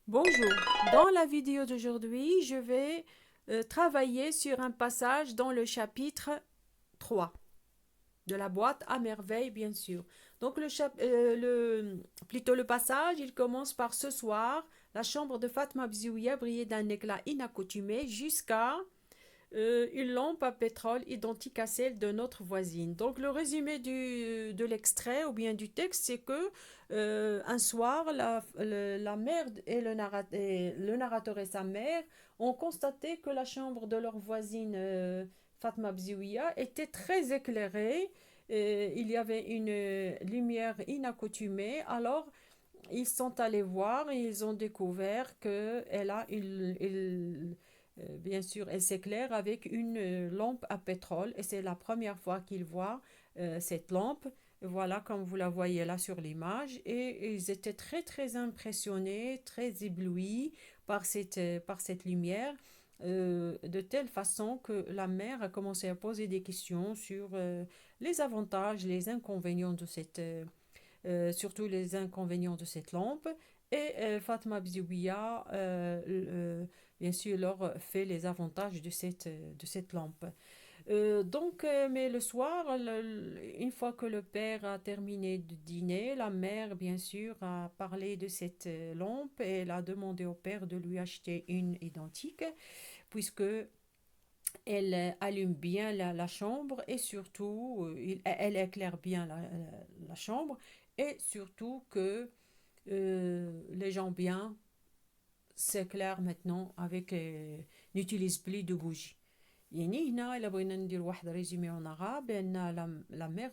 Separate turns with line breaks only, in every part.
Bonjour, dans la vidéo d'aujourd'hui, je vais travailler sur un passage dans le chapitre 3 de la boîte à merveille, bien sûr. Donc plutôt le passage, il commence par ce soir, la chambre de Fatma Bzouia brillait d'un éclat inaccoutumé jusqu'à une lampe à pétrole identique à celle de notre voisine. Donc le résumé de l'extrait ou bien du texte, c'est que un soir, la mère et le narrateur et sa mère ont constaté que la chambre de leur voisine Fatma Bzouia était très éclairée. Il y avait une lumière inaccoutumée. Alors, ils sont allés voir et ils ont découvert qu'elle a bien sûr, elle s'éclaire avec une lampe à pétrole et c'est la première fois qu'ils voient cette lampe. Voilà, comme vous la voyez là sur l'image. Et ils étaient très, très impressionnés, très éblouis par cette lumière, de telle façon que la mère a commencé à poser des questions sur les avantages, les inconvénients de surtout les inconvénients de cette lampe. Et Fatma Bzouia, bien sûr, leur fait les avantages de cette lampe. Mais le soir, une fois que le père a terminé de dîner, la mère, bien sûr, a parlé de cette lampe et elle a demandé au père de lui acheter une identique, puisque elle allume bien la chambre et surtout, elle éclaire bien la chambre et surtout que les gens bien s'éclairent maintenant avec n'utilisent plus de bougies. يعني هنا إلا بغينا ندير واحد ريزومي اون arabe بأن لا ميغ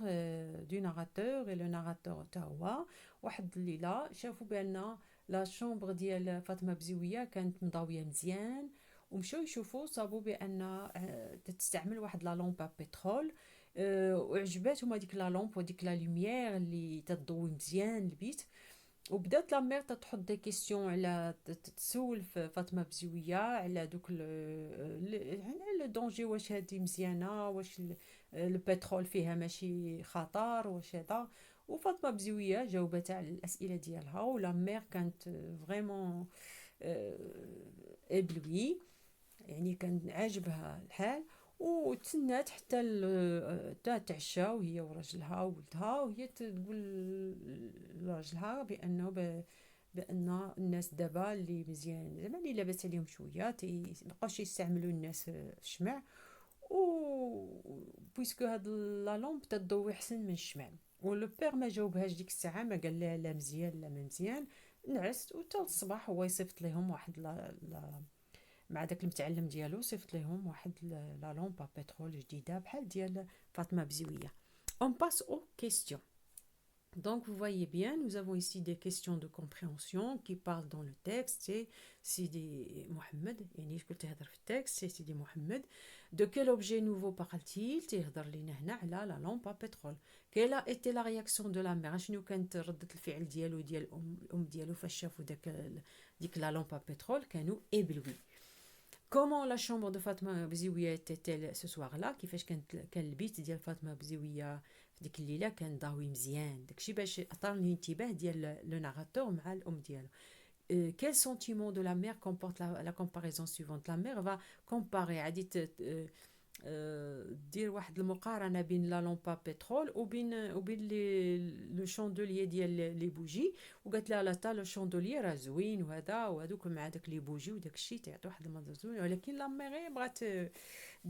دو ناراتور اي لو ناراتور تا هو واحد الليلة شافوا بأن لا شومبر ديال فاطمة بزوية كانت مضاوية مزيان ومشاو يشوفوا صابوا بأن تستعمل واحد لا لومب بترول وعجباتهم هذيك لا لومب وديك لا لوميير اللي تضوي مزيان البيت وبدات لا مير تطرح دي كيسيون على تسول في فاطمه بزويه على دوك يعني لو دونجي واش هادي مزيانه واش البترول فيها ماشي خطر واش هذا وفاطمه بزويه جاوبتها على الاسئله ديالها ولا مير كانت فريمون ابلوي يعني كان عاجبها الحال وتسنات حتى تعشى وهي وراجلها وولدها وهي تقول لراجلها بان الناس دابا اللي مزيان زعما اللي لاباس عليهم شويه مابقاوش يستعملوا الناس الشمع و بويسكو هاد لا لومب تضوي احسن من الشمع ولو بير ما جاوبهاش ديك الساعه ما قال لها لا مزيان لا ما مزيان نعس وتا الصباح هو يصيفط لهم واحد مع داك المتعلم ديالو صيفط لهم واحد لا لومب بترول جديده بحال ديال فاطمه بزويه. On passe aux questions. Donc, vous voyez bien, nous avons ici des questions de compréhension qui parlent dans le texte. C'est Sidi Mohamed, يعني شكون تيهضر في التكست c'est Sidi Mohamed. De quel objet nouveau parle-t-il تيهضر لينا هنا على لا لامب بترول. Quelle a été la réaction de la mère شنو كانت ردة الفعل ديالو ديال الأم ديالو فاش شافوا ديك لا لامب بترول كانوا éblouis. Comment la chambre de Fatma Bzouia était-elle ce soir-là كيفاش كان البيت ديال فاطمه بزويه في ديك الليله كان ضاوي مزيان داكشي باش اثار الانتباه ديال لو ناراتور مع الام ديالو. Quel sentiment de la mère comporte la comparaison suivante. La mère va comparer غادي دير واحد المقارنه بين لا لومبا بترول وبين لو شاندوليي ديال لي بوجي وقالت لها لا تا لو شاندوليي راه زوين وهذا وهذوك مع داك لي بوجي وداك الشيء تعطي واحد المنظر زوين ولكن لا ميغي بغات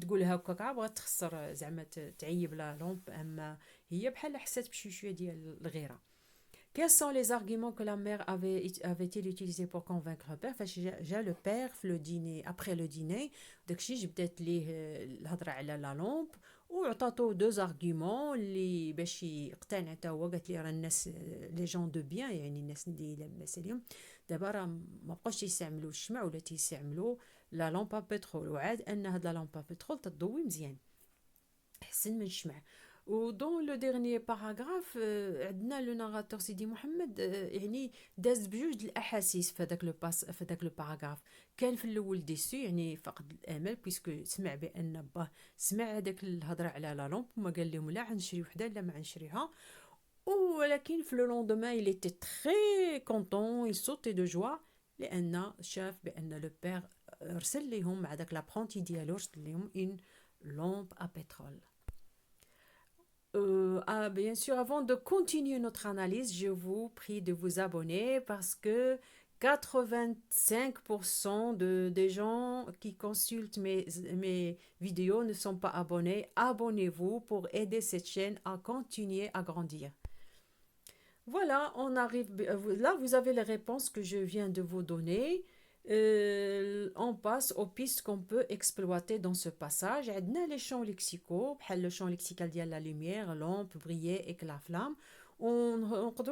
تقولها هكاك بغات تخسر زعما تعيب لا لومب اما هي بحال حسات بشي شويه ديال الغيره. Quels sont les arguments que la mère avait-il utilisés pour convaincre le père فاش جا لو بير في لو ديني ابري لو ديني داكشي جبدات ليه الهضره على لا لومب وعطاتو دو زارغيومون اللي باش يقتنع حتى هو قالت لي راه الناس لي جون دو بيان يعني الناس اللي لاباس عليهم دابا راه ما بقاوش يستعملوا الشمع ولا تيستعملوا لا لومبا بترول وعاد ان هاد لا لومبا بترول تضوي مزيان احسن من الشمع. ودون لو ديرني باراغراف عندنا لو ناراتور سيدي محمد يعني داز بجوج د الاحاسيس في هذاك لو باس في هذاك لو باراغراف. كان في الاول ديسو يعني فقد الامل بيسكو سمع بان باه سمع هذاك الهضره على لا لومب وما قال لهم لا غنشري وحده لا ما غنشريها ولكن في لو لوندومان il était très content il sautait de joie لان شاف بان لو بير رسل لهم مع داك لابرونتي ديالو رسل لهم une lampe à pétrole. Bien sûr, avant de continuer notre analyse, je vous prie de vous abonner parce que 85% des gens qui consultent mes vidéos ne sont pas abonnés. Abonnez-vous pour aider cette chaîne à continuer à grandir. Voilà, on arrive. Là, vous avez les réponses que je viens de vous donner. On passe aux pistes qu'on peut exploiter dans ce passage. On a les champs lexicaux, le champ lexical de la lumière, lampe, briller, éclat, flamme. On peut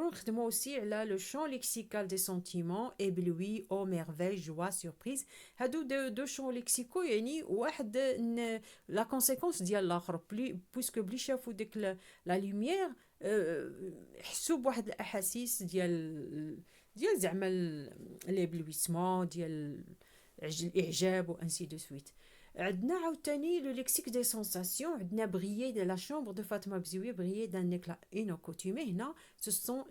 aussi là, le champ lexical des sentiments, ébloui, oh, merveille, joie, surprise. هادو deux champs lexicaux يعني واحد la conséquence ديال الآخر puisque بلي شافوا ديك la lumière حسوا بواحد الاحاسيس ديال زعما ليبلويسمون ديال الاعجاب وانسي دو سويت. عندنا عاوتاني لو ليكسيك دي سونساسيون. عندنا بريي دو لا شامبر دو فاطمه بزويه بريي دان éclat inocoutumé. هنا ce sont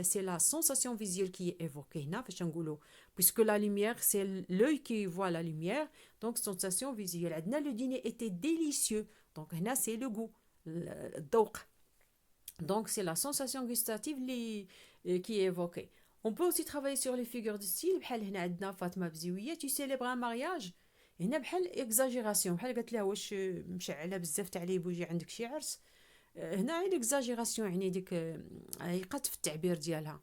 c'est la sensation visuelle qui est évoquée هنا فاش نقولوا puisque la lumière c'est l'œil qui voit la lumière donc sensation visuelle. عندنا le dîner était délicieux donc هنا c'est le goût الذوق. Donc, c'est la sensation gustative qui est évoquée. On peut aussi travailler sur les figures de style. بحال هنا عندنا فاطمة بزوية tu célèbres un mariage. هنا بحال exagération. بحال قالت لها واش مشعلة بزاف تاع لي بوجي عندك شي عرس. هنا هي l'exagération يعني ديك عيقات في التعبير ديالها.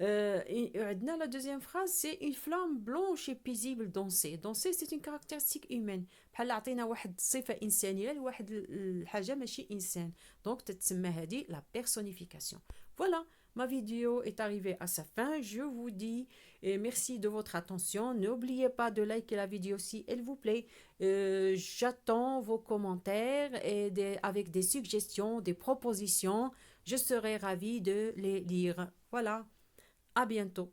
عندنا la deuxième phrase c'est une flamme blanche et paisible danser. Danser c'est une caractéristique humaine. بحال عطينا واحد الصفة إنسانية لواحد الحاجة ماشي إنسان. Donc تتسمى هذه la personnification. Voilà, ma vidéo est arrivée à sa fin. Je vous dis merci de votre attention. N'oubliez pas de liker la vidéo si elle vous plaît. J'attends vos commentaires et avec des suggestions, des propositions. Je serai ravie de les lire. Voilà. À bientôt.